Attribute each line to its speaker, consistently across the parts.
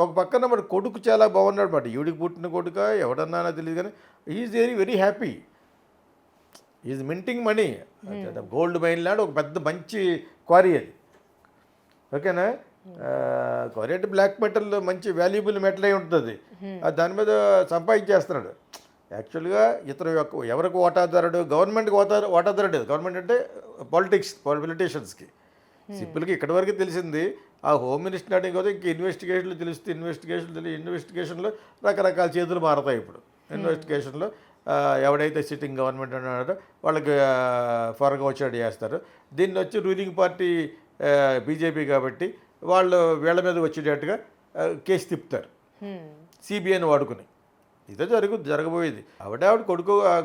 Speaker 1: ఒక పక్కన మరి కొడుకు చాలా బాగున్నాడు మాట. ఈవిడికి పుట్టిన కొడుక ఎవడన్నా తెలియదు కానీ is very very happy. Is minting money. Gold mine లాంటి ఒక పెద్ద మంచి క్వారీ అది. ఓకేనా? క్వారీ అంటే బ్లాక్ మెటల్ మంచి వాల్యుబుల్ మెటల్ అయి ఉంటుంది. దాని మీద సంపాదించేస్తున్నాడు. యాక్చువల్గా ఇతను ఎవరికి ఓటాదారుడు? గవర్నమెంట్కి ఓటాదారుడు. గవర్నమెంట్ అంటే పొలిటీషియన్స్కి. సింపుల్గా ఇక్కడి వరకు తెలిసింది ఆ హోమ్ మినిస్టర్ అడిగిన కదా ఇంక ఇన్వెస్టిగేషన్లో రకరకాల చేతులు మారతాయి. ఇప్పుడు ఇన్వెస్టిగేషన్లో ఎవడైతే సిట్టింగ్ గవర్నమెంట్ ఉన్నాడో వాళ్ళకి ఫరగా వచ్చాడు చేస్తారు. దీన్ని వచ్చి రూలింగ్ పార్టీ బీజేపీ కాబట్టి వాళ్ళు వీళ్ళ మీద వచ్చేటట్టుగా కేసు తిప్పుతారు సిబిఐని వాడుకుని. ఇదే జరగబోయేది. ఆవిడ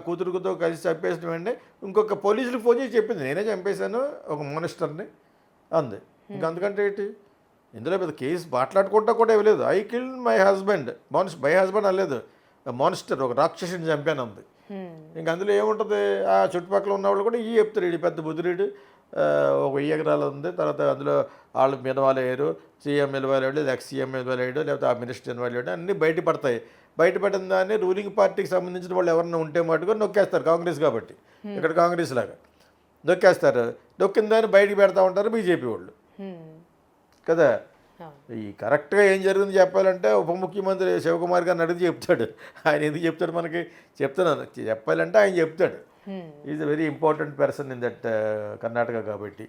Speaker 1: కూతురుతో కలిసి చంపేసిన వెంటనే ఇంకొక పోలీసులకు ఫోన్ చేసి చెప్పింది నేనే చంపేశాను ఒక మానిస్టర్ని అంది. ఇంకా అందుకంటే ఏంటి ఇందులో పెద్ద కేసు మాట్లాడుకుంటా కూడా ఇవ్వలేదు. I kill my husband my husband అనలేదు, మానిస్టర్ ఒక రాక్షసుని చంపాను అంది. ఇంక అందులో ఏముంటుంది? ఆ చుట్టుపక్కల ఉన్న వాళ్ళు కూడా ఈ చెప్తారు ఈ పెద్ద బుద్ధిరీడు ఒక 1000 ఎకరాలు ఉంది. తర్వాత అందులో వాళ్ళు మినవాళ్ళు వేయరు, సీఎం ఇన్వాల్వ్ లేదు, ఎక్స్ సీఎం ఇన్వాల్వ్ వేయడు, లేకపోతే ఆ మినిస్టర్ ఇన్వాల్వ్ వేయడం అన్నీ బయటపడతాయి. బయటపడిన దాన్ని రూలింగ్ పార్టీకి సంబంధించిన వాళ్ళు ఎవరన్నా ఉంటే మటుకు నొక్కేస్తారు. కాంగ్రెస్ కాబట్టి ఇక్కడ కాంగ్రెస్ లాగా నొక్కేస్తారు. నొక్కిన దాన్ని బయటకు పెడతా ఉంటారు బీజేపీ వాళ్ళు కదా. ఈ కరెక్ట్గా ఏం జరిగింది చెప్పాలంటే ఉప ముఖ్యమంత్రి శివకుమార్ గారిని అడిగి చెప్తాడు. ఆయన ఎందుకు చెప్తాడు మనకి? చెప్పాలంటే ఆయన చెప్తాడు. Is a very important person in that Karnataka కాబట్టి.